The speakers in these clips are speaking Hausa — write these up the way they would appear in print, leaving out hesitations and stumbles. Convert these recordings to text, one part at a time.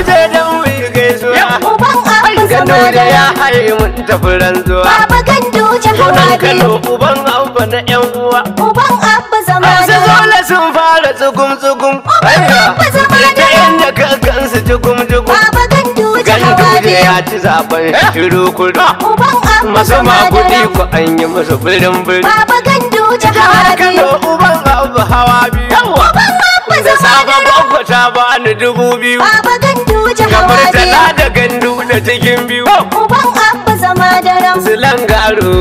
je dan mu gaisuwa uban abba Gandu zama da ya daram. haye mun tafi ranzuwa Baba gandu hawa Sunan biyu. Kano uban abba na yan uwa Uban abba zama Masu daram. zola sun fara tsugum-tsugum abba zama ta daram. inda ka gansu jugum-jugum Baba gandu hawa Gandu da biyu. ya ci zaben shiru kudu Uban abba Masu zama maguɗi daram. ku an yi musu birin-birin Baba gandu hawa Jihar Kano biyu. uban abu hawa biyu Uban abba Da zama sabon daram. gwagwa ta bani 2000 Baba gandu hawa Kamar biyu. tana da gandu da cikin biyu Uban abba zama daram. Silangaro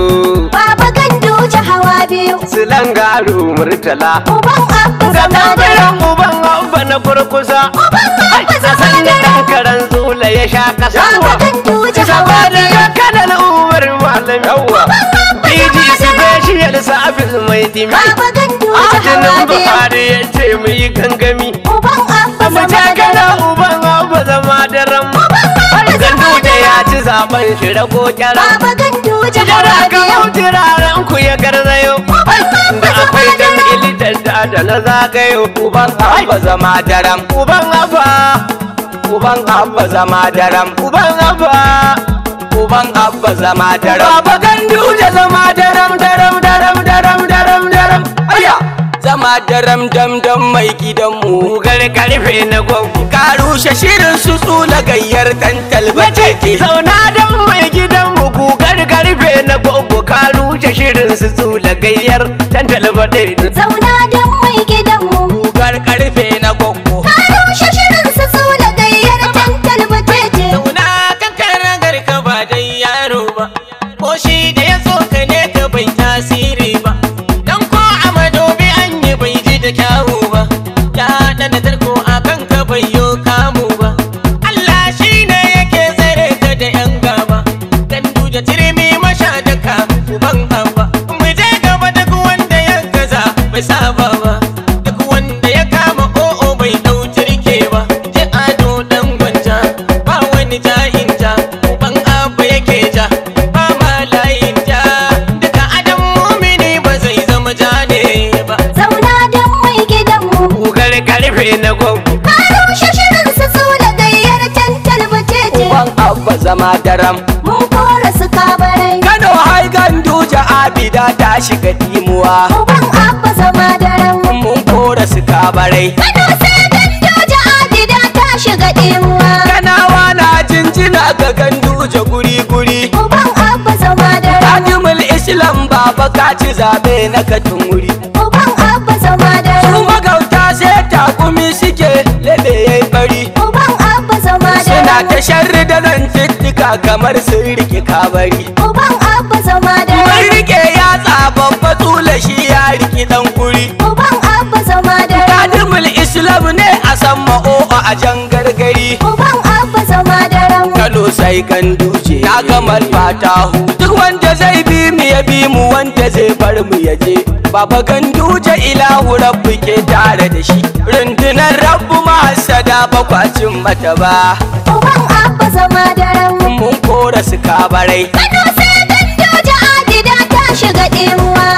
Baba gandu hawa biyu. Silangaro murtala Uban abba Ga zama daram. tambayan uban abba na kurkusa Uban abba zama Sasan da daram. ɗan karen zula ya sha kasa Baba gandu hawa Saba da biyu. ya kanal umar malam yawa DG special service mai dimi Baba gandu hawa Adinin biyu. Buhari ya ce mu yi gangami Uban abba Mu zama ta kana daram. uban abba zama da ram Gandu da ya ci zaben shi rago kyaran Baba gandu hawa Jara ka biyu. hauti raran ku ya garzayo Da akwai dan ilitar da na zagayo Uban abba zama daram Uban abba Uban abba zama daram Uban abba Uban abba zama daram Baba gandu da zama daram daram daram daram daram daram Aya zama daram dam dam mai gidanmu Gare karfe na gwamnu Ka rushe shirin su tsula gayyar dan talbace ke Zauna dan mai gidanmu gugar karfe na gwamnu Ka rushe shirin su tsula gayyar dan talbace Zauna don mai gidanmu. Gugar karfe na gwamnu Ka rushe shirin su tsula gayyar tantal batete. Zauna kan karagar ka ba dai yaro ba, ko shi da ya tsokane ka bai tasiri ba. Dan ko a madobi an yi bai ji da kyawu ba, ya ɗana tarko a kan ka bai yo kamu ba. Allah shi ne yake tsare ka da yan gaba, gandu da tirmi masha da ka uban abba. Mu je gaba duk wanda ya gaza bai saba ba, duk wanda ya kama o'o bai ɗau turke ba. Je ado dan gwanja ba wani jayin ja, uban abba yake ja ba ma layin ja. Duka adam mumini ba zai zama ja ne ba. Zauna don mai gidanmu. Gugar karfe na gwamnu Ka rushe shirin su tsula gayyar tantal batete. Uban abba zama daram Mun kora su kabarai. Kano hai gandu abida ta shiga dimuwa Uban abba zama daram. Mun kora su kabarai Kano sai gandoja adida ta shiga ɗimuwa. Kanawa na jinjina ga ganduje guri-guri Uban abba zama daram. Tajimul Islam baba ka ci zabe na katin wuri Uban abba zama Su daram. magauta sai takumi suke lebe yayi bari Uban abba zama Suna daram. ta sharri da nan tittika kamar sun rike kabari Uban abba zama Mun daram. rike yatsa babba tula shi ya riki dan kuri Uban abba zama daram. Tajimul Islam ne a san ma'o'a a jan gargari Uban abba zama daram. Kano sai ganduje na gamal fatahu duk wanda zai bi mu ya bi mu wanda zai bar mu ya je Baba ganduje ilahu rabbu ke tare da shi rundunar rabbu mahasada bakwacin mata ba Uban abba zama daram. mun kora su kabarai Kano sai gandoja adida ta shiga ɗimuwa.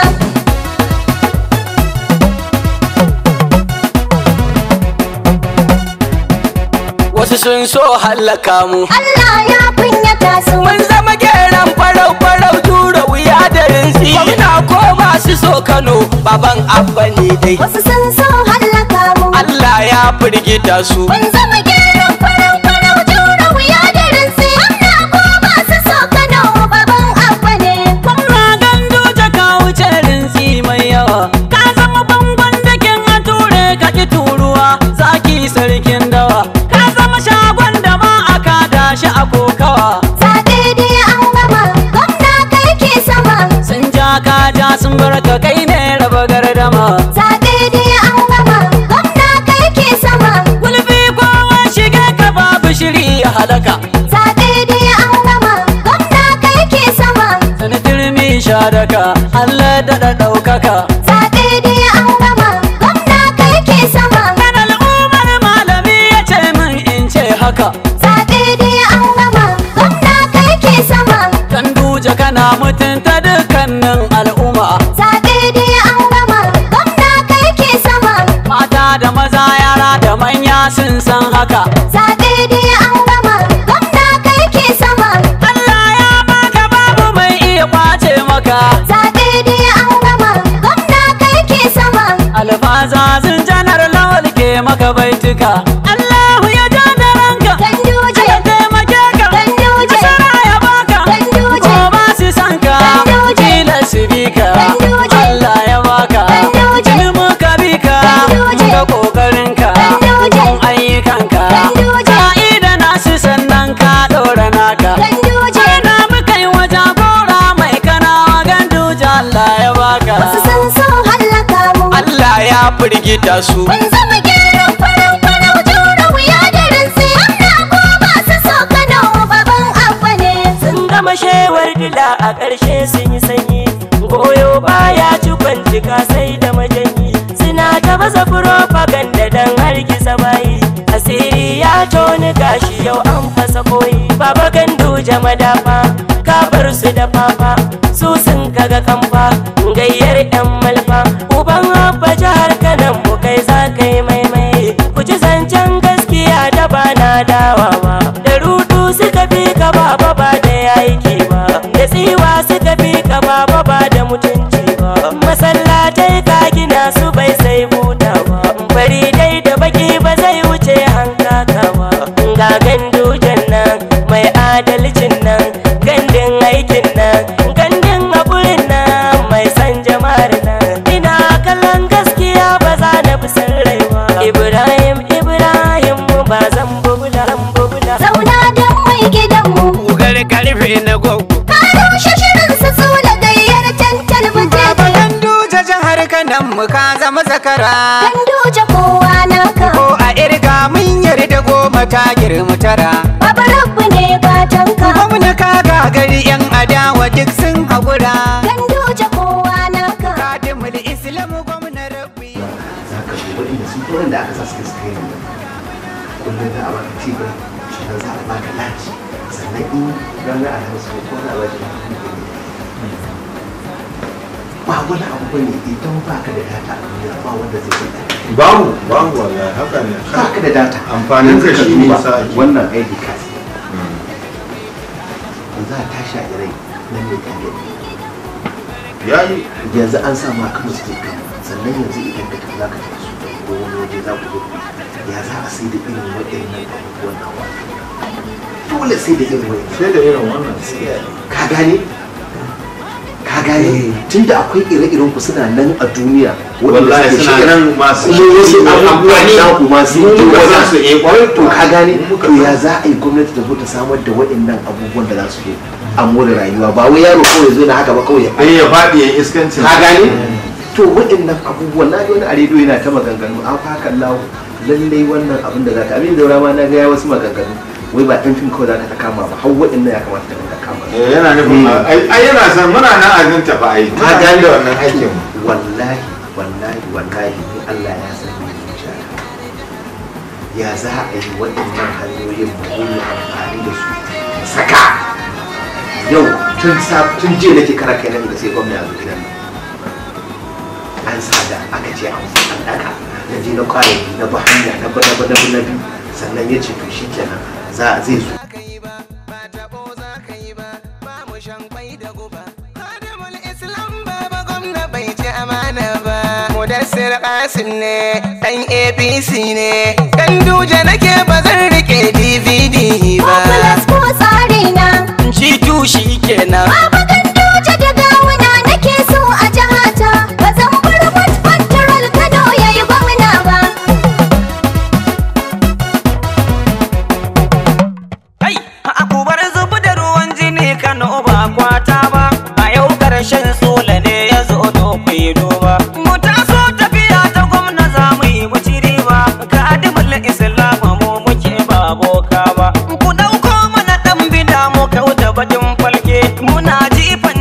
wasu sun so hallaka mu Allah ya kunyata su. mun zama geran farau-farau tura wuya da rinsi gwamna ko masu so Kano baban abba ne dai Wasu sun so hallaka mu. Allah ya firgita su Mun zama geron farau-farau jura wuya da rinsi. Gwamna ko masu so Kano baban abba ne. Kwamra ganduje ka wuce rinsi mai yawa, ka zama bangon dakin a ture ka ki turuwa, zaki sarkin dawa, ka zama shagon da ma aka dashi a kokawa. Zaɓe dai an gama, gwamna kai ke sama. Sun ja ka ja sun bar ka kai ne raba gardama. Zaɓe dai an gama, gwamna kai ke sama. Gulbi kowa shige ka babu shiri ya halaka. Zaɓe dai an gama, gwamna kai ke sama. Sani turmi shadaka, Allah daɗa ɗaukaka. Zaɓe dai an gama, gwamna kai ke sama. Kan al'ummar malami ya ce min in ce haka. Zaɓe dai an gama, gwamna kai ke sama. Ganduje kana mutunta dukkanin al'umma. Zaɓe dai an gama, gwamna kai ke sama. Mata da maza yara da manya sun san haka. Zaɓe dai maka baituka. Allahu ya ja da ranka, Ganduje, ya taimake ka, Ganduje, nasara ya baka, Ganduje, ko ba su san ka, Ganduje, kila su bi ka. Ganduje, Allah ya baka, Ganduje, tuni muka bi ka, Ganduje, ga kokarin ka, Ganduje, gun ayyukan ka, Ganduje, ka'ida nasu sannan ka ɗora naka. Ganduje, Na muka yi wa jagora mai kanawa Ganduje, Allah ya baka. wasu sun so hallaka mu. Allah ya firgita su. Mun zama gyaran farau-farau jura wuya da rinsi. Amma ko ba su so Kano baban abba ne. Sun gama shewar dila a ƙarshe sun yi sanyi, goyo baya ci kwancika sai da majanyi. Suna ta baza propaganda don hargitsa bayi, asiri ya toni gashi yau an fasa koyi. Baba Ganduje madafa, ka bar su da fafa, su sun kaga kamfa, gayyar 'yan malfa. Uban abba jihar Kanan mu kai za ka yi maimai, ku ci zancen gaskiya da ba na dawawa. Da rudu suka fi ka baba ba da yaiki ba, da tsiwa suka fi ka baba ba da mutunci ba. Masallatai ka gina su bai sai buta ba, fari dai da baki ba zai wuce hankaka ba. Ga Gandujen nan mai adalcin nan, gandun aikin nan, gandun haƙurin nan, mai san jama'ar nan. Ina kallon gaskiya ba za na fi san rai ba. Ibrahim mu ba zan bubula. Zauna don mai gidanmu. Kugar karfe na gwaggo. Ka rushe shirin su tsula gayyar tantal Baba butete. Ganduje jihar Kanan mu ka zama zakara. Ganduje kowa naka. Ko a irga mun yarda goma ta girma tara. Baba rabbu ne gatanka. Gwamna ka gagari 'yan adawa duk sun haƙura. Ganduje kowa naka. Kadimul Islam gwamna rabbi. za ka zo waɗanda su koren da aka sa suka suka yi kullum da a baka tibir sannan za a baka laci sannan in ranar alhamis ko za a baki ba wani abu bane idan ba ka da data a duniya ba wanda zai yi babu wallahi haka ne ba ka da data amfanin ka shi ne sa ake wannan ID card za a tashi a irai nan ne kage yayi yanzu an sa ma kan su kan sannan yanzu idan ka tafi za ka tafi su da ko wani waje za ku zo ya za a sai da irin waɗannan abubuwan nawa dole sai da irin waɗannan sai da irin wannan ka gane ka gane tunda akwai ire-iren ku suna nan a duniya wallahi suke suna shiga nan masu kuma wasu abubuwan da ku masu mu yi muka wajen san su kwarai to ka gane to ya za a yi gwamnati ta zo ta samar da waɗannan abubuwan da za su zo a more rayuwa ba wai yaro kawai zo na haka ba kawai ya faɗi ya iskancin ka gane to waɗannan abubuwan na wani a rediyo yana ta maganganu an faka lawo lallai wannan abin da za ka abin da ma na ga ya wasu maganganu wai ba ɗan fim kawai za ka ta kama ba har waɗannan ya kamata ta dinga kama yana nufin ai yana san muna nan a jin tafi ai ka gane da wannan aikin wallahi ni Allah ya san me zuciya ya za a yi waɗannan hanyoyin mu yi amfani da su saka yau tun jiya nake kara kai nan da sai gwamnati a zo gidan nan an sada aka ce an ɗaka na je na kware na ba hanya na ba na biyu sannan ya ce to shi kenan zai zo Mudassir Qasim ne dan APC ne Ganduje nake ba zan rike DVD ba Popular ko tsari na. shi tushi kenan Baba Ganduje da gawuna nake so a jihata. Ba zan bar Patrol Kano yayi gwamna ba. Kai, akubar zubu da ruwan jini Kano ba kwata ba, a yau ƙarshen sola ne ya zo dokwai duba. Mu taso tafiya ta gwamna za mu yi wuci riba, kadimul islamu mu muke ba boka ba. Ku ɗauko mana ɗan bida mu kauda bakin falke, muna jifan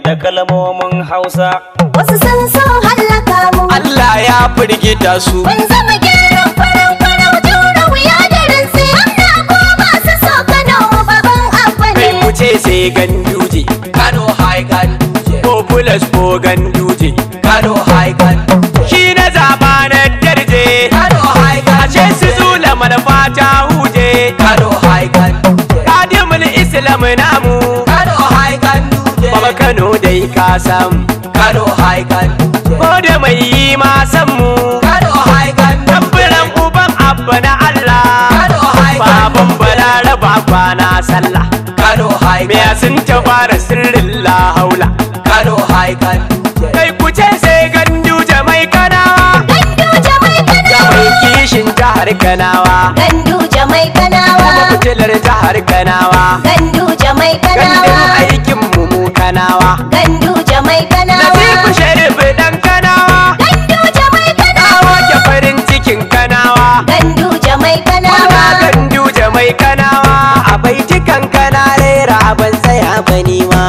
da kalmomin Hausa. Wasu sun so hallaka mu. Allah ya firgita su. Mun zama gyaran farau jura wuya da rinsi. Amma ko masu so Kano baban abba ne. Kai mu ce sai Ganduje. Kano hai Ganduje. Populous ko Ganduje. Kano hai Ganduje. Shi na zaba na darje. Kano hai Ganduje. Ashe su zula manufa ta huje. Kano hai Ganduje. Kadimul Islam namu. Kano hai Ganduje. Baba Kano dai ka samu. Kano hai Ganduje. Ko da mai yi ma san mu. Kano hai Ganduje. Tabbiran uban abba na Allah. Kano hai Ganduje. Baban Balaraba kwana sallah. Kano hai Ganduje. Me sun ta fara sirrin la haula. Kano hai Ganduje. Kai ku ce sai Ganduje mai Kanawa. Ganduje mai Ga Kanawa. mai kishin jihar Kanawa. Ganduje mai Kanawa. Kuma fitilar jihar Kanawa. Ganduje mai Gandun Kanawa. aikin mu Kanawa. Ganduje mai Kanawa. Nasibu Sharif dan Kanawa. Ganduje mai Kanawa. Wake farin cikin Kanawa. Ganduje mai Murna Kanawa. Ganduje mai Kanawa. A baitikan kana rera ban tsaya bani ma.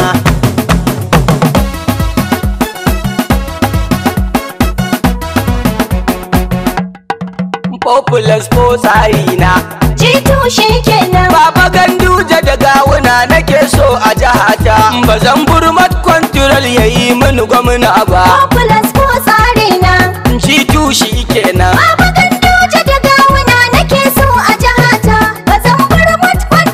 Populous ko tsari na. Jitu shi kenan. Baba Ganduje da gawuna nake so a jihata. Ba zan burmat control yayi mini gwamna ba. Popular ko tsari na. Shi tushi kenan. Baba Ganduje da gawuna nake so a jihata. Ba zan bar mutkwan.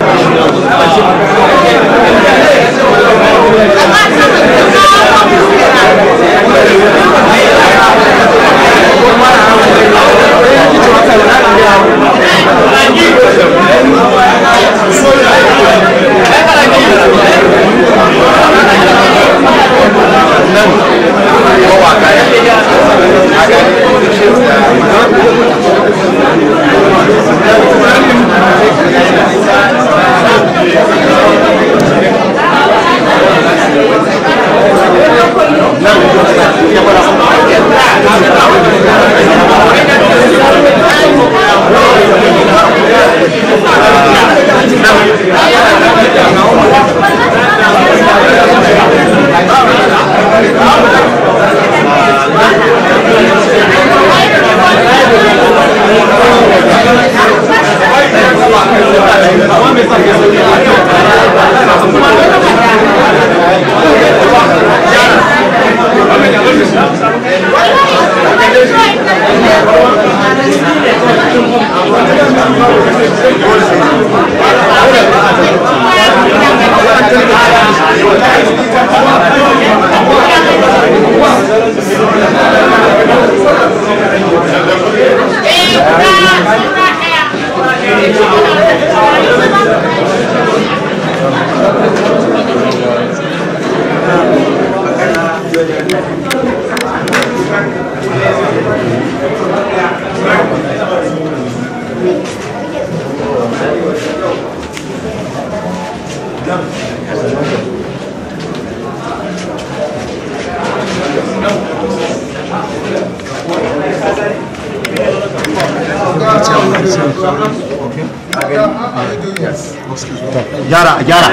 gyara a gyara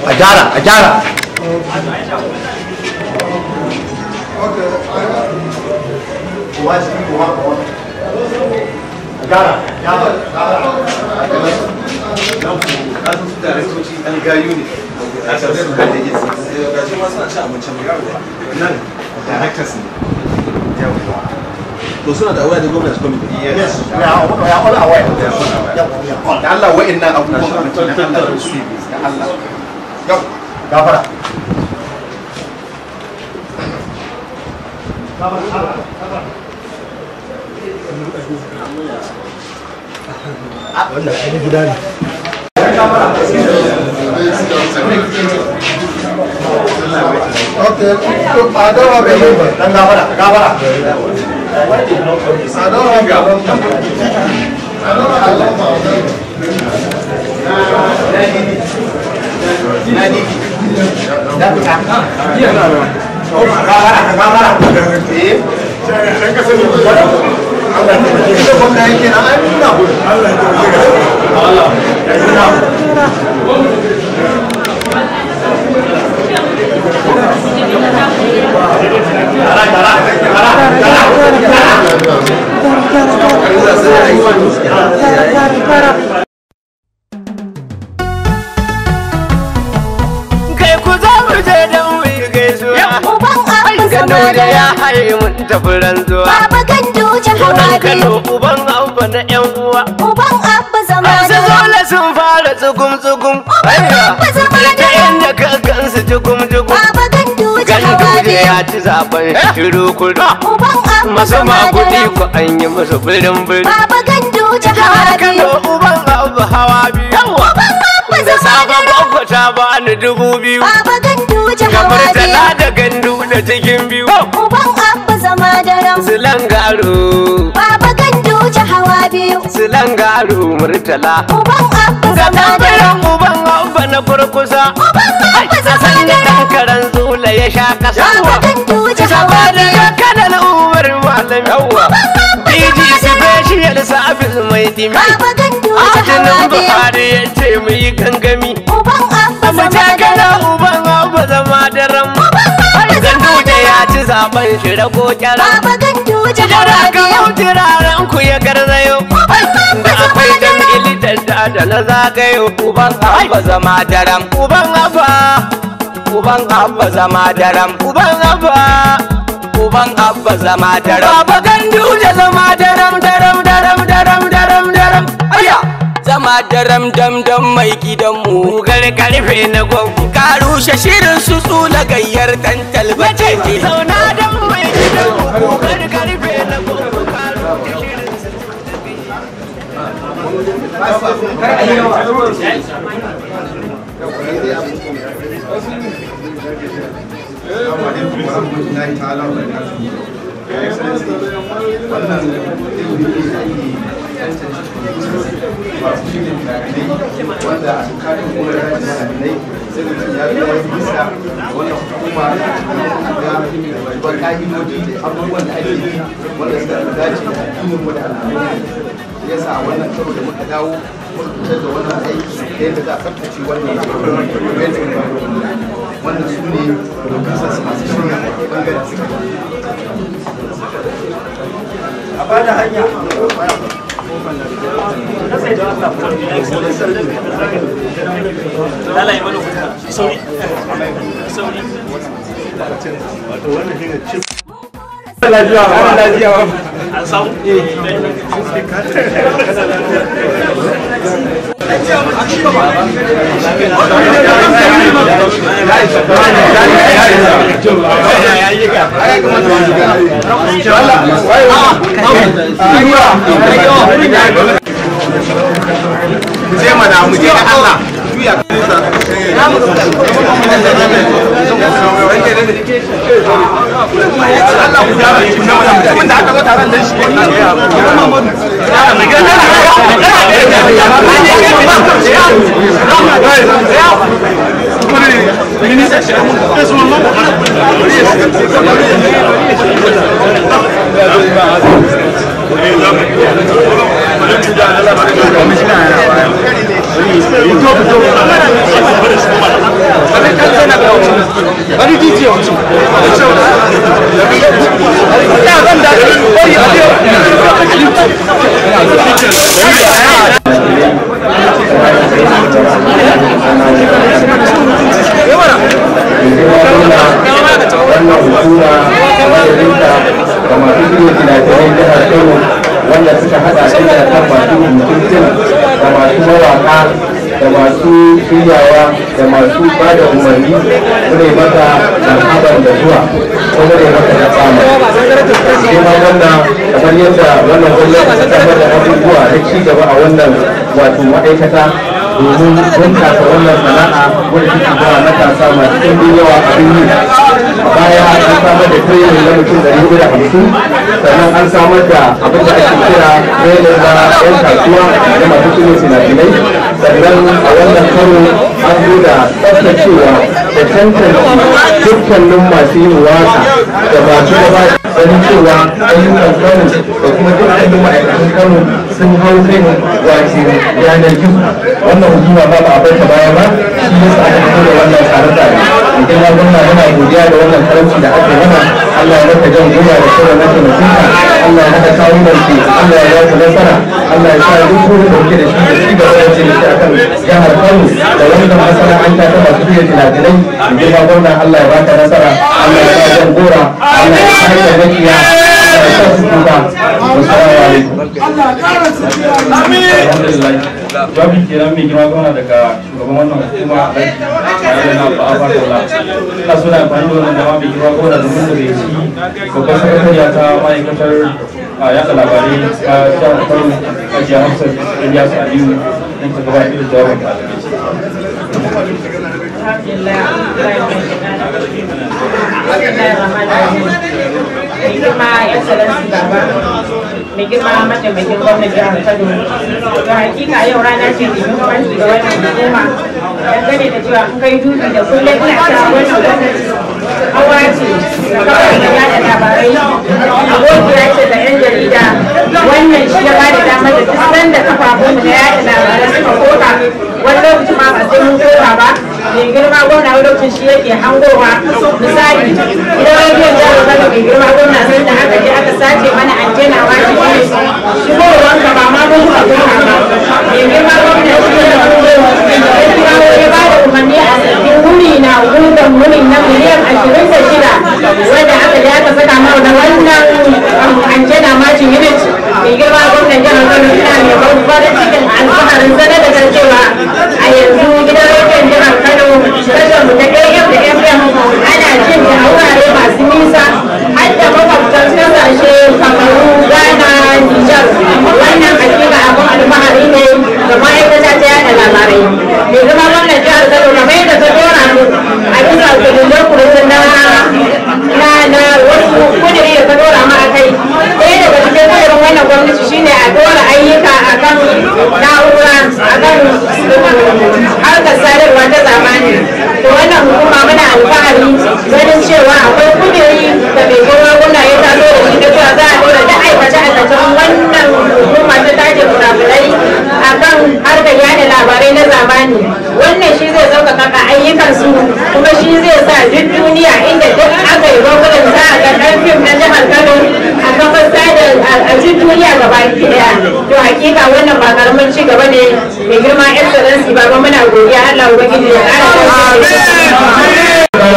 a gyara a gyara to suna da waya da gwamnati committee yes we are all aware da Allah wa'annan abubuwan da Allah da su da Allah yau gafara wannan ai gida ne okay to adawa bai ba dan gafara gafara adawa Kai ku za mu je don mu yi gaisuwa. Uban Abba Gano zama da ya daren. haye mun tafi ranzuwa. Baba Ganduje hawa Sunan biyu. Kano uban Abba na 'yan uwa. Uban Abba zama Masu daren. dole sun fara tsugum-tsugum. Abba zama Ta daren. inda ka gansu jugum-jugum. Baba Ganduje hawa Ganduje biyu. ya ci zaben shiru kudu. Uban Abba Masu zama maguɗi daren. ku an yi musu birin-birin. Baba Ganduje hawa Kano biyu. uban Abba hawa biyu. Yawa! Uban Abba Da zama safe daren. gwaggo ta bani 2000. Baba Ganduje Ga hawa biyu. Murtala da gandu da cikin biyu. Uban Abba zama daren. Silangaro. Baba Ganduje hawa biyu. Silangaro Murtala. Uban Abba Ga zama daren. tambayan uban Abba na kurkusa. Uban Abba zama San da daren. ɗan karen zula ya sha kasa. Baba Ganduje hawa Saboda biyu. ya kanan umar malam yawa. DG special service mai dimi. Baba Ganduje hawa Adinin biyu. Buhari ya ce mu yi gangami. Uban Abba Mu zama ta kana daren. uban Abba zama daren. Ganduje ya ci zaben shi rago kyara. Baba Ganduje Jara hawa ka biyu. turaren ku ya garzayo. Da akwai dan ilitar da na zagayo. Uban Abba zama daren. Uban Abba. Uban Abba zama daren. Uban Abba. Uban Abba zama daren. Baba Ganduje zama daren daren daren daren daren daren. Aya. Zama daram dam dam mai gidanmu. Gugar karfe na gwaggo. Ka rushe shirin su tsula gayyar dan talbace ke. Zauna dan mai gidanmu. Gugar karfe na gwaggo. Ka rushe shirin su wanda a tsakanin kuma da ma'adinai sai mutum ya biya bisa wannan hukuma a ga babban ka'idoji da abubuwan da ake yi wanda suka dace da addinin mu da al'adun ya sa wannan karo da muka dawo muka fitar da wannan aiki da yadda za a tsaftace wannan wannan su ne bisa masu shirya bangaren suka a bada hanya je mana mu je da Allah juya wanda suka hada shi da kan masu mutuncin da masu mawaka da masu shiryawa da masu ba da umarni ne maka marhaban da zuwa kuma ne maka da tsama kuma wannan kamar yadda wannan gwamnati ta samar da abubuwa na ci gaba a wannan wato ma'aikata domin bunkasa wannan sana'a wanda take ba matasa masu ɗimbin yawa abin yi baya an samar da training na mutum 450 sannan an samar da abin da ake kira training na 'yan kasuwa da masu shirya finafinai sannan a wannan karo an zo da tsaftacewa da tantance dukkanin masu yin waka da masu gaba ganin cewa ayyukan kano da kuma dukkanin ma'aikatan kano sun hau kan wato yanar gizo. Wannan hukuma ba a bar ta baya ba, shi yasa aka fito da wannan tsare-tsare. Idan ya gwamna muna godiya da wannan karamci da aka mana. Allah ya maka jan goma da sauran mataimakinka, Allah ya maka kawunan ki, Allah ya ba ku nasara, Allah ya sa duk wurin da kuke da shi da ci gaba da ce da shi akan jihar Kano da wannan masana'anta ta masu fiye finafinai. Idan ya gwamna Allah ya baka nasara, Allah ya sa jan gora, Allah ya sa da makiya, Allah ya sa su kuka. Wassalamu alaikum. Alhamdulillah. Babu kenan mai girma gwamna daga shugaban wannan hukuma Alhaji na Ba'afarullah. Ina so na amfani da wannan dama mai girma gwamna domin da bai ci babbar sakatariya ta ma'aikatar yaɗa labarai ta jihar Kano Hajiya Hafsat Ilyasu Aliyu don ta gabatar da jawabin da aka ce. Mai girma excellency baba, mai girma mataimakin gwamnan jihar Kano, ga hakika yau rana ce da muhimmanci ga wannan hukuma dangane da cewa in kai dubi da kullum ina cewa wannan gwamnati hawa ce kawai da yada labarai abokiya ce da yan jarida. Wannan shi ya bada dama da duk sanda kafafun da yada labarai suka koka wani lokaci ma ba sai mun koka ba. Mai girma gwamna wani lokacin shi yake hangowa. Misali idan rediyon jihar Kano mai girma gwamna sai da aka je aka sace mana antena ma shi ne shigowar ka ba ma mun ka koka ba. Mai girma gwamna shi ne da kuma ya ba da umarni a sabbin wuri na gudan wurin na miliyan 26 wanda aka je aka saka mana da wannan antena ma shi unit. Mai girma gwamnan jihar Kano ina mai babbar cikin alfaharin sanar da cewa a yanzu gidan rediyon jihar Kano tashar mu ta AM da FM ana jin da a wurare masu nisa har da makwabtan kasashe Kamaru, Ghana, Nijar. Wannan hakika abin alfahari ne ga ma'aikata ta yada labarai. Mai girma gwamnan jihar Kano kamar yadda ta dora mu a bisa kudin kurutun na wasu kudiri da ta dora mu a kai. Ɗaya daga cikin kudirin wannan gwamnati shine a dora ayyuka akan na'ura akan harkar sadarwa ta zamani. To wannan hukuma muna alfahari ganin cewa akwai kudiri da mai girma gwamna ya taso da shi da cewa za a dora da aikace-aikacen wannan hukuma ta tace kurakurai akan harkar yada labarai na zamani. Wannan shi zai sauƙaƙa ayyukansu kuma shi zai sa duk duniya inda duk aka yi gwamnatin za a ga ɗan fim na jihar Kano a kafar sada a duk duniya gaba ɗaya. To hakika wannan ba karamin ci gaba ne. Mai girma excellency baba muna godiya Allah ubangiji ya ƙara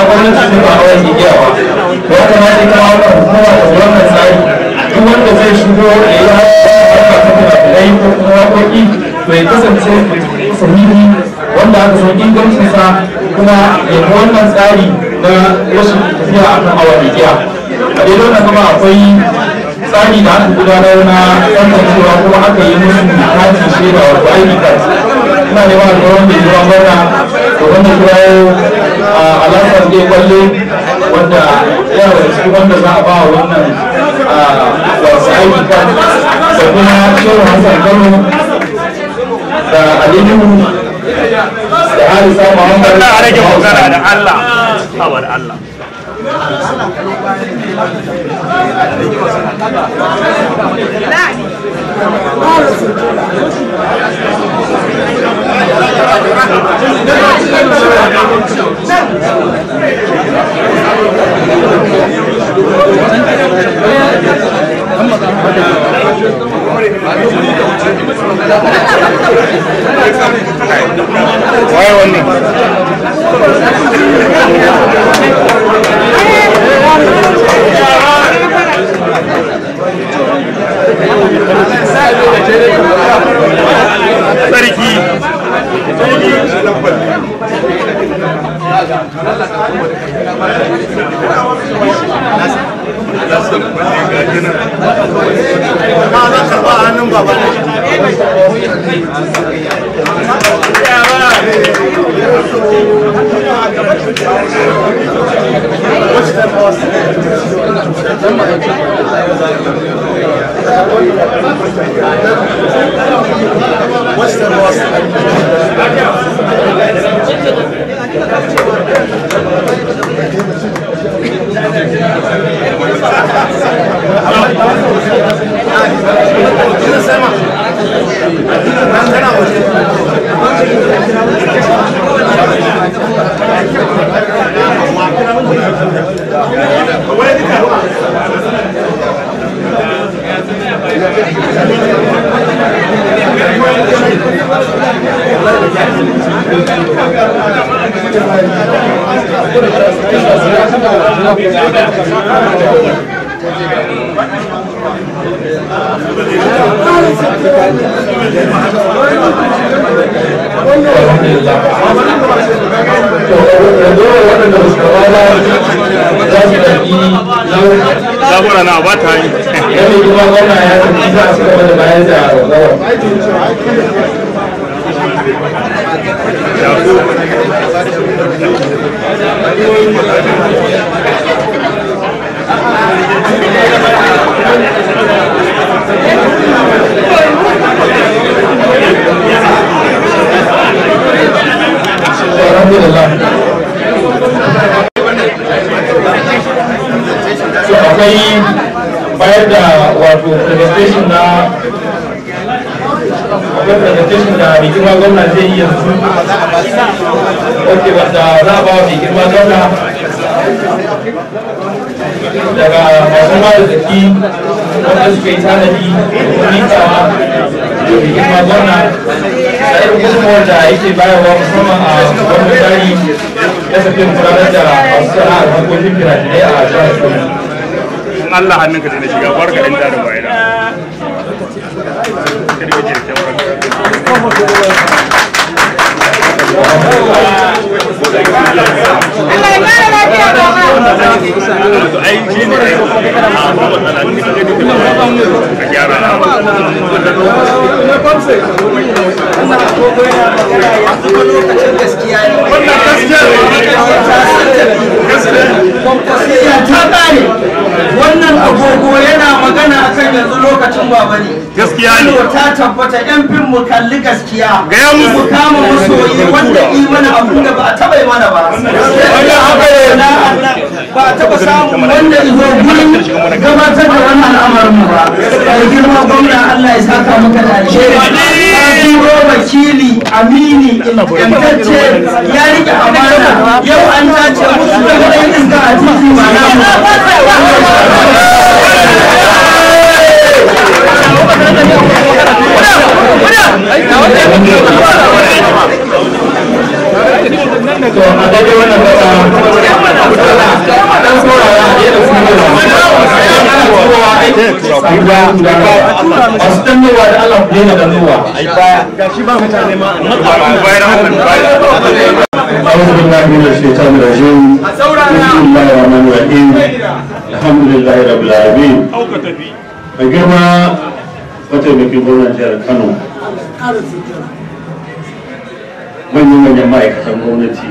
gwamnati sun ba hawan gigiya ba. Ya kamata ita ma wannan hukuma da wannan tsari duk wanda zai shigo da ya harka ta fina-finai ko kuma waƙoƙi to ya kasance sahihi wanda aka san ingancinsa kuma ya fi wannan tsari na rashin tafiya a kan hawan gigiya. A daidai wannan kuma akwai tsari da aka gudanar na tantancewa kuma aka yi musu katin shaida wato ID card. Ina neman alƙawarin da jiran gwamna da wanda kirawo alasar zai kwalle wanda yana da cikin wanda za a ba wannan wasu ID card da kuma shehu Hassan Kano da Aliyu da Halisa Muhammad. Allah a rage magana da Allah. Hawa da Allah. Why only? What's the loss? Why Zabura na ba ta yi. akwai bayar da wato presentation na akwai presentation da mai girma gwamna zai yi yanzu wanda za a ba mai girma gwamna daga masu ba da zaki wanda suka yi tanadi rikawa da mai girma gwamna da irin gudunmuwar da yake bayarwa musamman a wannan tsari ya tafi gudanar da masu sana'ar harkokin fina-finai a jihar Kano. Allah hannunka da na shiga barka ɗin da bayana. Wannan agogo yana magana akan yanzu lokacin baba ne. Gaskiya ne. Ta tabbata yan fim mu kalli gaskiya. Gaya musu. Mu kama masoyi wanda mana abin da ba a taba yi mana ba. Wannan haka ne ba a taba samun wanda izo gurin gabatar da wannan al'amarin mu ba. Da girma gwamna Allah ya saka maka da alheri. Ka turo wakili amini ingantacce ya rike amana yau an tace musu da wani iska a titi ba na mu. masu dannowa da Allah ku daina dannowa أعوذ بالله من الشيطان الرجيم بسم الله الرحمن الرحيم الحمد لله رب العالمين mai girma mataimakin gwamnan jihar Kano manyan ma'aikatan gwamnati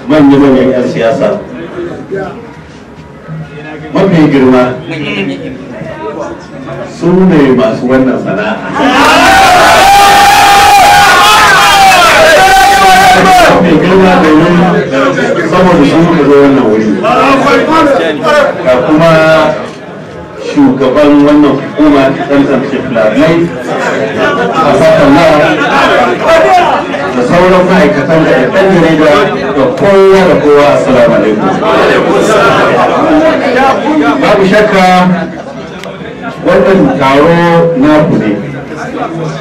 manyan 'yan siyasa mafi girma su ne masu wannan sana'a mafi girma domin saboda shi muka zo wannan wuri ga kuma shugaban wannan hukuma ta tantance filarai a sakana da sauran ma'aikatan da ɗan jarida da kowa da kowa assalamu alaikum. Babu shakka wannan taro naku ne,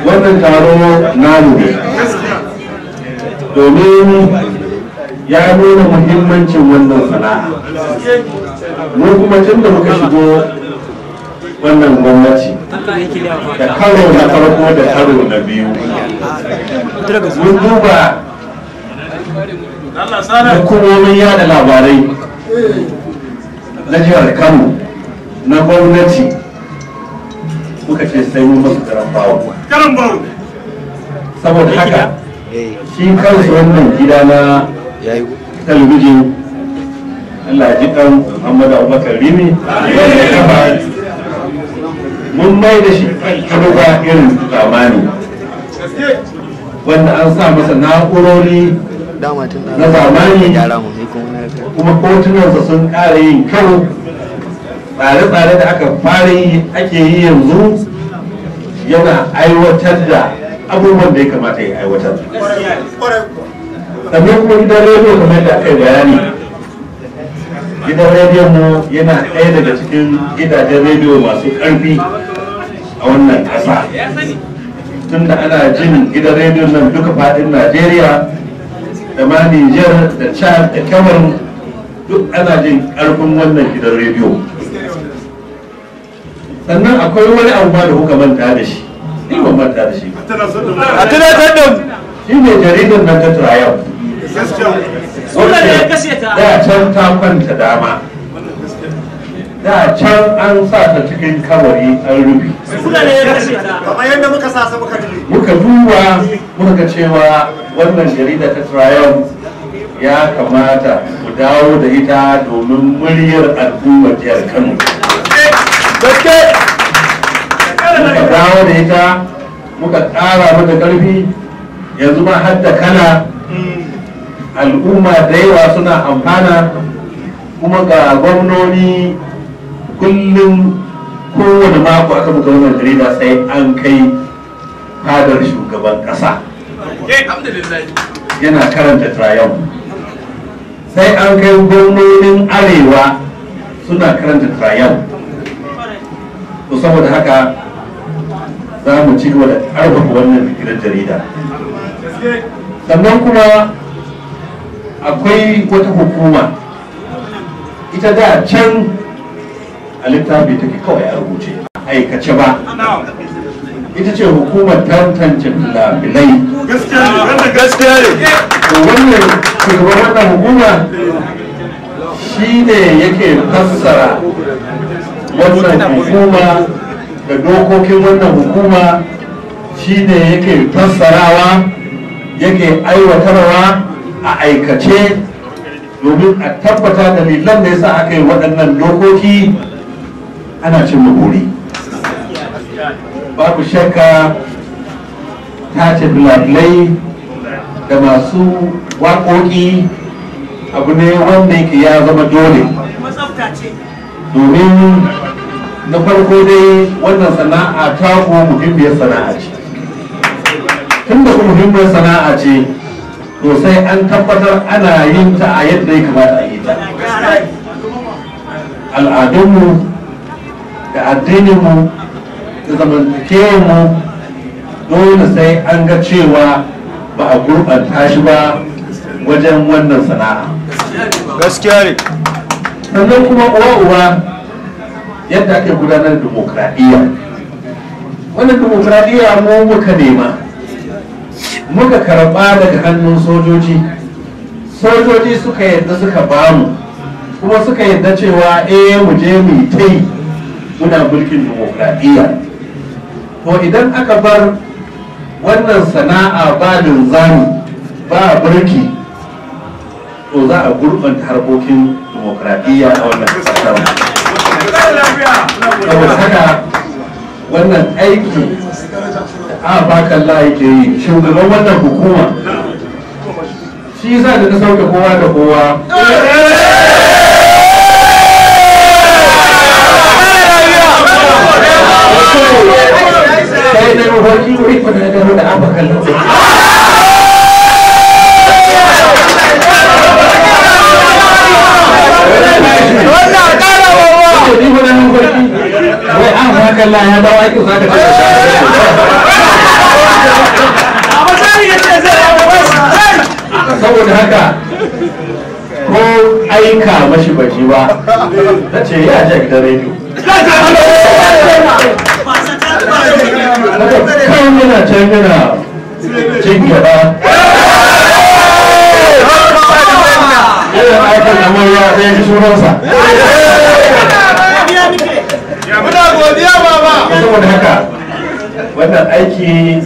wannan taro namu ne, domin ya nuna muhimmancin wannan sana'a. Mu kuma tun da muka shigo wannan gwamnati da karo na farko da karo na biyu mun duba hukumomin yada labarai na jihar Kano na gwamnati muka ce sai mun masu karan bawo saboda haka shi kansu wannan gida na talabijin Allah ji kan Muhammadu Abubakar Rimi mun mai da shi karuwa irin zamani wanda an sa masa na'urori na zamani kuma kotunansa sun ƙara yin kyau tsare-tsare da aka fara yi ake yi yanzu yana aiwatar da abubuwan da ya kamata ya aiwatar sannan kuma gidan rediyo kamar da aka yi bayani gidan rediyon mu yana ɗaya daga cikin gidajen rediyo masu ƙarfi a wannan ƙasa. Tunda ana jin gidan rediyon nan duka faɗin Najeriya da ma Nijar da Chad da Cameroon duk ana jin ƙarfin wannan gidan rediyo. Sannan akwai wani abu da kuka manta da shi, ni ban manta da shi ba. A tunatar da shi ne jaridar nan ta Triumph. Da can ta kwanta dama. Da can an sa ta cikin kabari an rufe. Kamar yadda muka sa muka rufe. Muka duba muka ga cewa wannan jarida ta Triumph ya kamata mu dawo da ita domin muryar al'ummar jihar Kano. Muka dawo da ita muka ƙara mata ƙarfi, yanzu ma har da kana al'umma da yawa suna amfana, kuma ga gwamnoni kullum kowane mako aka buga wannan jarida sai an kai fadar shugaban ƙasa yana karanta Triumph, sai an kai gwamnonin arewa suna karanta Triumph. To saboda haka za mu ci gaba da ƙarfafa wannan gidan jarida. Sannan kuma akwai wata hukuma, ita da can a littafi take kawai a rubuce aikace ba, ita ce hukumar tantance filafilai. Gaskiya ne. Wannan shugaban wannan hukuma shi ne yake fassara wannan hukuma da dokokin wannan hukuma, shi ne yake fassarawa yake aiwatarwa a aikace domin a tabbata dalilan da yasa aka yi waɗannan dokoki ana cin buri. Babu shakka tace filafilai da masu waƙoƙi abu ne wanda yake ya zama dole, domin na farko dai wannan sana'a ta ku muhimmiyar sana'a ce. Tun da muhimmiyar sana'a ce, to sai an tabbatar ana yin ta a yadda ya kamata a yi ta. Al'adunmu da addininmu da zamantakewarmu dole sai an ga cewa ba a gurɓata shi ba wajen wannan sana'a. Gaskiya ne. Sannan kuma uwa yadda ake gudanar da demokradiyya. Wannan demokradiyya mu muka nema, muka karɓa daga hannun sojoji. Sojoji suka yadda suka bamu, kuma suka yadda cewa mu je mu ta yi muna mulkin demokradiyya. To idan aka bar wannan sana'a ba linzami ba birki, to za a gurɓanta harkokin demokradiyya a wannan ƙasar. Saboda haka wannan aiki a bakan layi ke yi shugaban wannan hukuma shi yasa da ta sauke kowa da kowa. Sai na mafarki wuri kuna gano da abakan layi. Wai an haka Allah ya dawo aikin sa ka saboda haka ko aika mashi baji ba ta ce ya je gidan rediyo kan yana can yana cin gaba yana aikin amarya ɗaya shi sunansa. Muna godiya baba. Saboda haka wannan aiki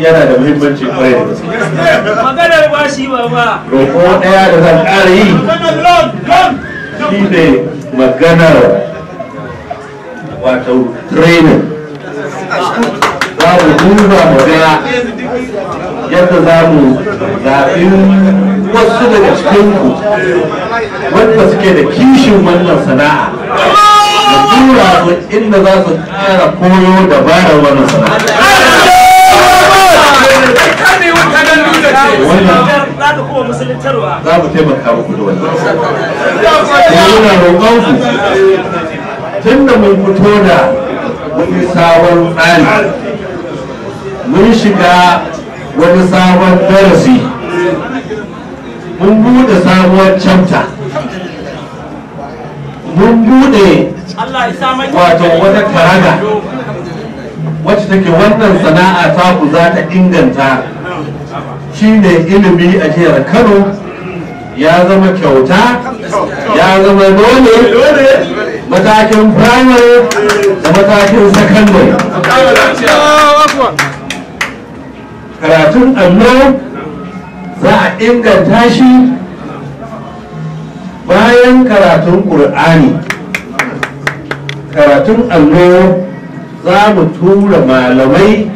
yana da muhimmanci kwarai da gaske. Maganar bashi baba. Roƙo ɗaya da zan ƙara yi shi ne maganar wato training. Za mu duba mu ga yadda za mu zaɓi wasu daga cikinku wanda suke da kishin wannan sana'a. Tura su inda za su ƙara koyo dabarar wannan sana'a. Za mu taimaka muku da wannan. muna roƙon ku tun da mun fito da wani sabon tsari mun shiga wani sabon darasi mun bude sabuwar chapter mun bude wato wata karaga wacce take wannan sana'a ta ku za ta inganta shine ilimi a jihar Kano ya zama kyauta ya zama dole matakin primary da matakin secondary karatun allo za a inganta shi bayan karatun ƙur'ani karatun allo za mu tura malamai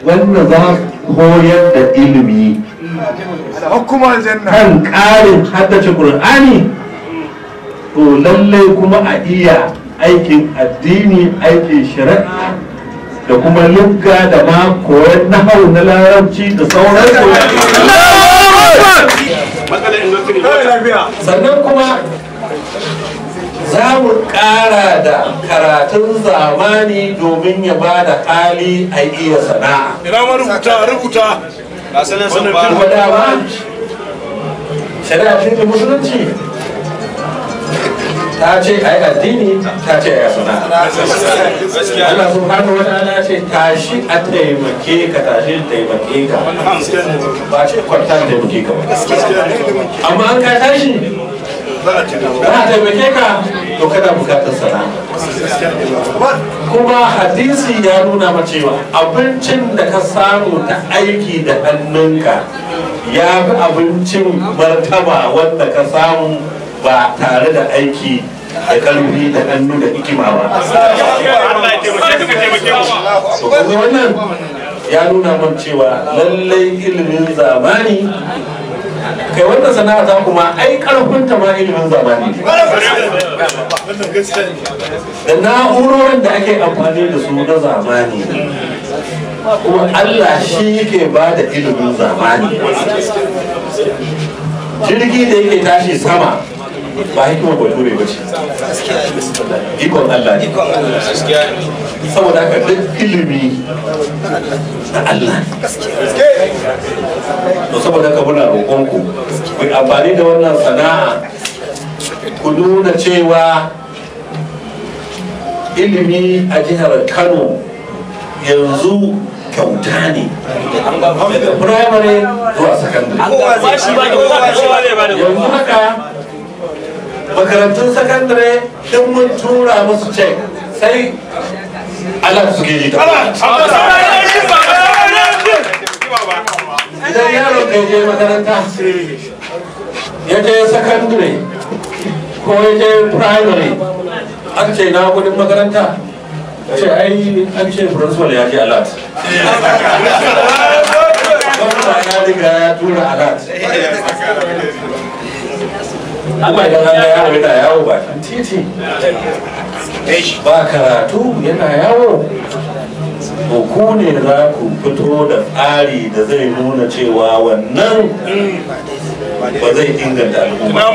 wanda za su koyar da ilimi kan ƙarin haddace ƙur'ani to lallai kuma a iya aikin addini aikin shari'a da kuma lugga da ma koyar nahau na larabci da sauransu sannan kuma za mu ƙara da karatun zamani domin ya ba da hali a iya sana'a. Ina ma rubuta. Kuma dama shari'a ce da musulunci ta ce a yi addini ta ce a yi sana'a. Allah subhanahu wa ta'ala ce tashi a taimake ka tashi taimake ka ba ce kwanta taimake ka ba. Amma an ka tashi za a taimake ka to kana bukatar sana'a. Kuma hadisi ya nuna ma cewa abincin da ka samu ta aiki da hannunka ya fi abincin martaba wanda ka samu ba tare da aiki da karfi da hannu da hikima ba. Wannan ya nuna man cewa lallai ilimin zamani kai wannan sana'a ta kuma ai karfinta ma ilimin zamani da na'urorin da ake amfani da su na zamani kuma Allah shi yake ba da ilimin zamani. Jirgi da yake tashi sama ba hikimar bature ba ce, ikon Allah ne. Saboda haka duk ilimi na Allah ne. To saboda haka muna roƙonku ku amfani da wannan sana'a ku nuna cewa ilimi a jihar Kano yanzu kyauta ne daga firamare zuwa sakandare. Yanzu haka makarantun sakandare duk mun tura musu cek sai Allah suke yi idan yaron ka je makaranta ya je sakandare ko ya je firamare an ce na kudin makaranta ce ai an ce principal ya je alat wanda ya riga ya tura alat kuma idan an ga yaro yana yawo bakin titi ba karatu yana yawo to ku ne za ku fito da tsari da zai nuna cewa wannan ba zai inganta al'umma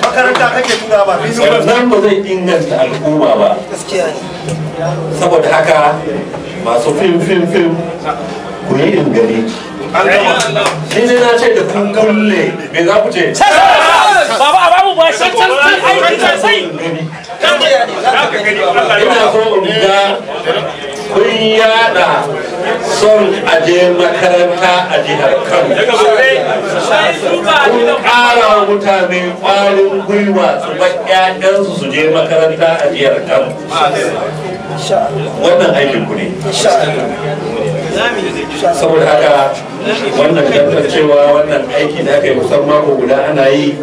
makaranta kake tura ba wannan ba zai inganta al'umma ba. Saboda haka masu fim ku yi ingani. Shi ne na ce da kun kulle me za ku ce? Baba a babu ba shi can aiki sosai. Ina so in ga kun yada son aje makaranta a jihar Kano. Kun ƙara wa mutane ƙwarin gwiwa su bar ƴaƴansu su je makaranta a jihar Kano. Wannan aikin ku ne. Saboda haka wannan cewa wannan aiki da aka yi kusan mako guda ana yi,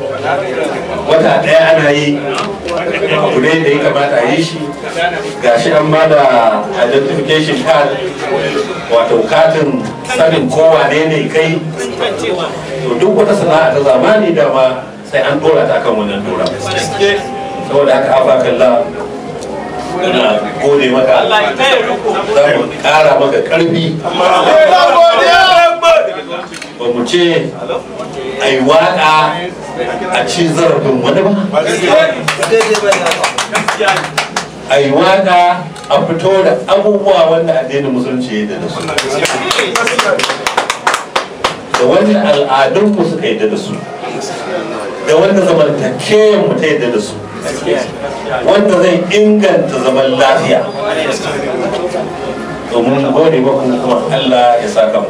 wata ɗaya ana yi, abu ne da ya kamata a yi shi. Gashi an ba da identification card, wato katin sanin kowa ne kai. To duk wata sana'a ta zamani dama sai an dora ta kan wannan dora. Saboda haka afakalla ina gode maka, za mu ƙara maka ƙarfi. Ba mu ce ai waƙa a ci zarafin wani ba, a yi waka a fito da abubuwa wanda addinin musulunci ya da su, da wanda al'adunmu suka yi da su, da wanda zamantakewar mu ta yadda da su, wanda zai inganta zaman lafiya. Domin gode ba kuma Allah ya saka mu.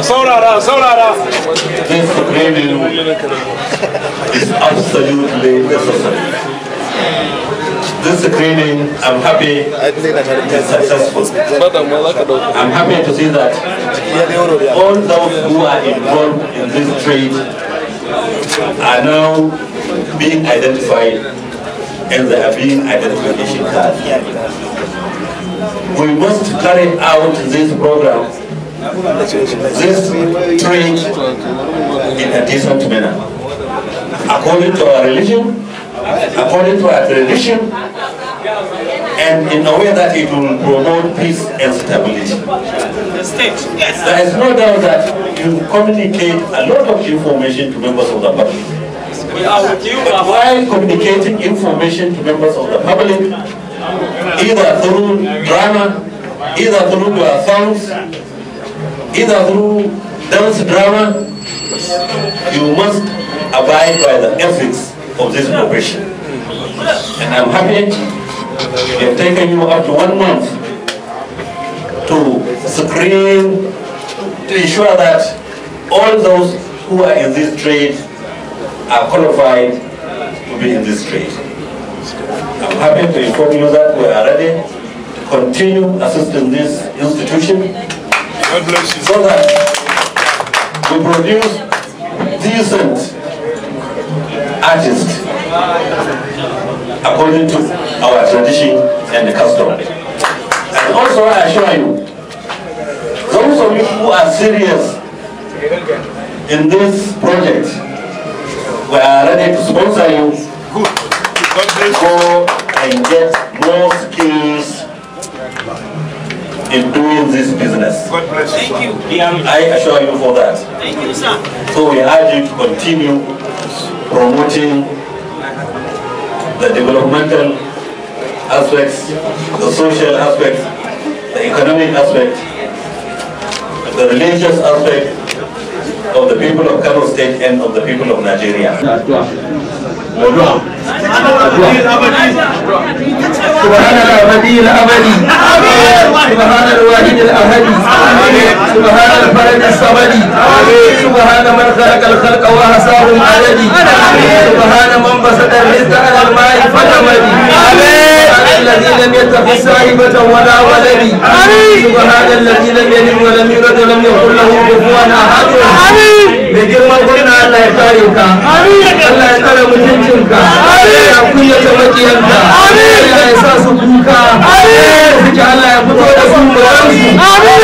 Saurara. This training is absolutely necessary. This screening, I'm happy is successful. I'm happy to see that all those who are involved in this trade are now being identified, and they are being identification cards. We must carry out this program, this trade, in a decent manner, according to our religion, according to our tradition, and in a way that it will promote peace and stability. There is no doubt that you communicate a lot of information to members of the public. But while communicating information to members of the public, either through drama, either through your songs, either through dance drama, you must abide by the ethics of this profession. And I'm happy we have taken you up to 1 month to screen, to ensure that all those who are in this trade are qualified to be in this trade. I'm happy to inform you that we are ready to continue assisting this institution so that we produce decent artists according to our tradition and custom. And also I assure you, those of you who are serious in this project, we are ready to sponsor you. Go and get more skills in doing this business. Thank you. I assure you for that. Thank you, sir. So we urge you to continue promoting the developmental aspects, the social aspects, the economic aspect, the religious aspect of the people of Kano State and of the people of Nigeria. سبحان الأبدي الأبدي سبحان الواحد الأحدي سبحان الفرد الصمدي سبحان من خلق الخلق وحصاهم عددي سبحان من بسط الرزق على الماء فجمدي سبحان الذي لم يتخذ صاحبة ولا ولدي سبحان الذي لم يلد ولم يولد ولم يكن له كفوا أحد mai girma gwamna Allah ya kare ka, Allah ya tsare mutuncinka, ya kunyata makiyanka, Allah ya sa su kuka, suke Allah ya fito da su muransu,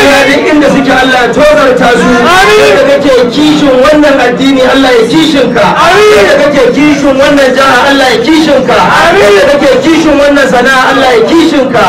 ya duk inda suke Allah ya tozarta su, yadda kake kishin wannan addini Allah ya kishinka, yadda kake kishin wannan jaha Allah ya kishinka, yadda kake kishin wannan sana'a Allah ya kishinka,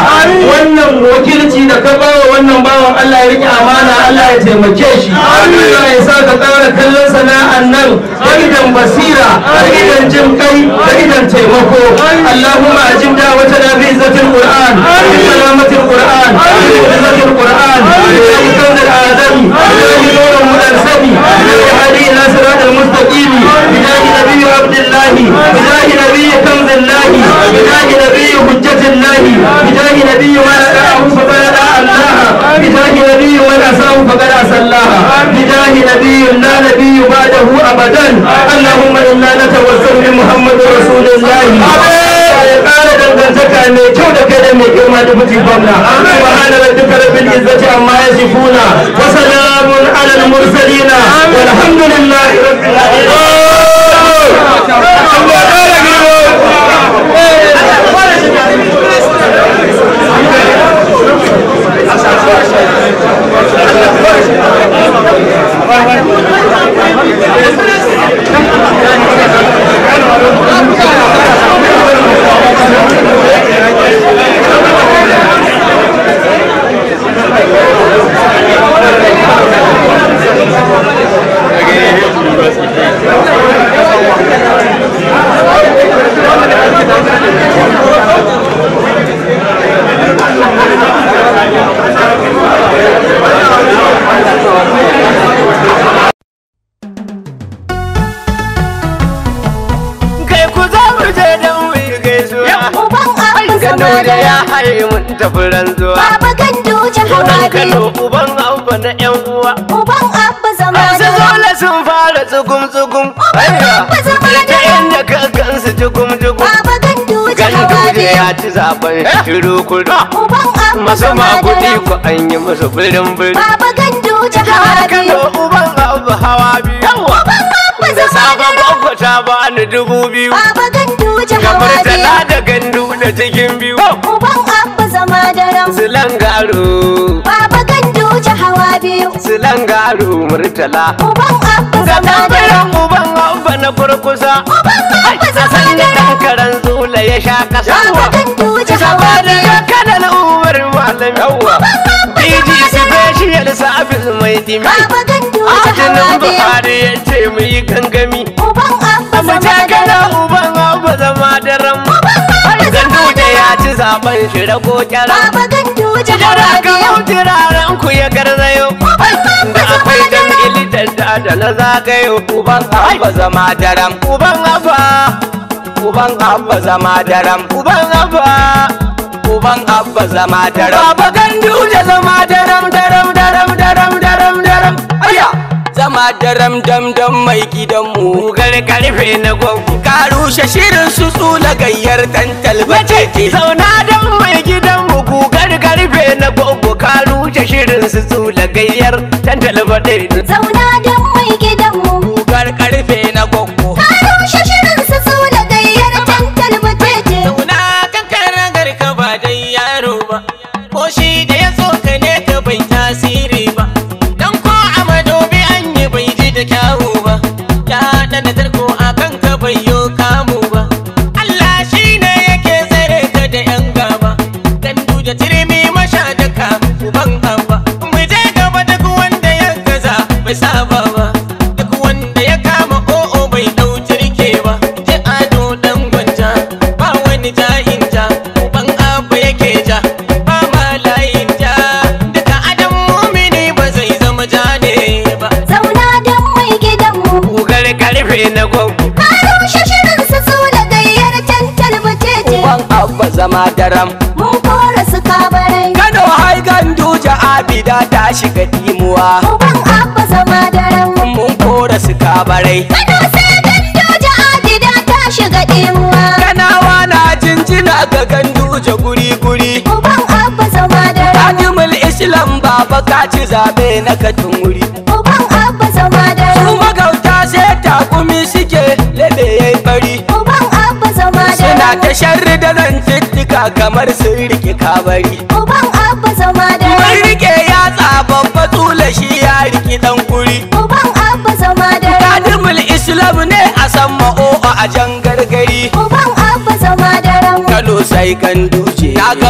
wannan wakilci da ka bawa wannan bawan Allah ya rike amana Allah ya taimake shi, Allah ya sa ka ƙara kallon sana'an nan da idan basira da idan jin kai da idan taimako. Allahumma ajib da'watana bi izzatil Qur'an bi salamatil Qur'an bi izzatil Qur'an bi kawdil adami bi nurul mudassami bi hadi ila siratal mustaqim bi jahi nabiyyi Abdullah bi jahi nabiyyi Kamzillah bi jahi nabiyyi Hujjatillah bi jahi nabiyyi man da'ahu faqad Allah bi jahi nabiyyi man asahu faqad asallaha bi jahi nabiyyi la nabiyyu ba'dahu abadan. Allahumma inna natawassalu bi Muhammadin Rasulillahi ya ƙara dangantaka mai kyau da kai da mai girma da mutum gwamna. Subhana rabbika rabbil izzati amma yasifuna wa salamun alal mursalina walhamdulillahi rabbil alamin. Thank you. da ya haye mun tafi ranzuwa. Baba Ganduje hawa Sunan biyu. Kano uban abba na yan uwa. Uban Abba zama Su da zola sun fara tsugum-tsugum. Abba zama Ta da inda ka gansu jugum-jugum. Baba Ganduje hawa Ganduje biyu. ya ci zaben shiru kudu. Uban Abba Masu zama maguɗi da ku an yi musu birin-birin. Baba Ganduje hawa biyu. Kano uban abba hawa biyu. Yawa. Abba Da zama safe gwagwa ta ba ni 2000. Baba Ganduje Kamar hawa tana biyu. da gandu da cikin biyu. Uban Abba zama da ram. Silangaro. Baba Ganduje hawa biyu. Silangaro murtala. Uban Abba Da zama da ram. tambayan uban abba na kurkusa. Uban Abba A zama san da da ram. ɗan karen zula ya sha kasa. Baba Ganduje hawa Saboda biyu. ya kanan umar malam yawa. DG special service mai dimi. Baba Ganduje hawa Adinin biyu. Buhari ya ce mu yi gangami. Uban Abba Mu zama da takala ram. uban abba zama da ram. Ganduje ya ci zaben shi rago kyara. Baba Ganduje Jara hawa ka biyu. turaren ku ya garzayo. Da akwai jam'ilitar da na zagayo. Uban abba zama daram. Uban abba. Uban abba zama daram. Uban abba. Uban abba zama daram. Baba Ganduje zama daram daram daram daram daram daram. Aya. Zama daram dam dam mai gidanmu. Gar karfe na gwaggo. Ka rushe shirin su tsula gayyar tantal bace. Zauna dan mai gidanmu gugar karfe na gwaggo. Ka rushe shirin su tsula gayyar tantal bace. Zauna don mai gidanmu. Gugar karfe na gwaggo. Ka rushe shirin su so da gayyar tantal batete. Zauna kan karagar ka ba dai yaro ba, ko shi da ya tsoka ne ka bai tasiri ba. Dan ko a madobi an yi bai ji da kyawu ba, ya ɗana tarko a kan ka bai yo kamu ba. Allah shi ne yake tsare ka da yan gaba, gandu da tirmi masha da kamu ban hamba. Mu je gaba duk wanda ya gaza bai saba ba, duk wanda ya kama o'o bai ɗau jirke ba. Je ado dan gwanja ba wani jahin ja, uban abu yake ja ba ma layin ja, duka adam mumini ba zai zama ja ne ba. Zauna don mai gidanmu. Gugar karfe na gwaggo. Ka rushe shirin su so da gayyar tantal batete. Uban abba zama daram. Mun kora su kabarai. Kano hai Ganduje abida ta shiga dimuwa. Uban Abba zama da ram. Mun kora su kabarai. Kano sai Ganduje Adida ta shiga ɗimuwa. Kanawa na jinjina ga Ganduje guri-guri. Uban Abba zama da ram. Kadimul Islam baba ka ci zabe na katin wuri. Uban Abba zama da Su ram. magauta sai takumi suke lebe yayi fari. Uban Abba zama da Suna ram. ta sharri da zantuttuka kamar sun rike kabari. Uban Abba zama da Mai ram. rike yatsa babba tsula shi ya riki dan kuri. Uban Abba zama da ram. Kadimul Islam ne a san ma'o'a a jan gargari. Uban Abba zama da ram. Kano sai Ganduje ya ga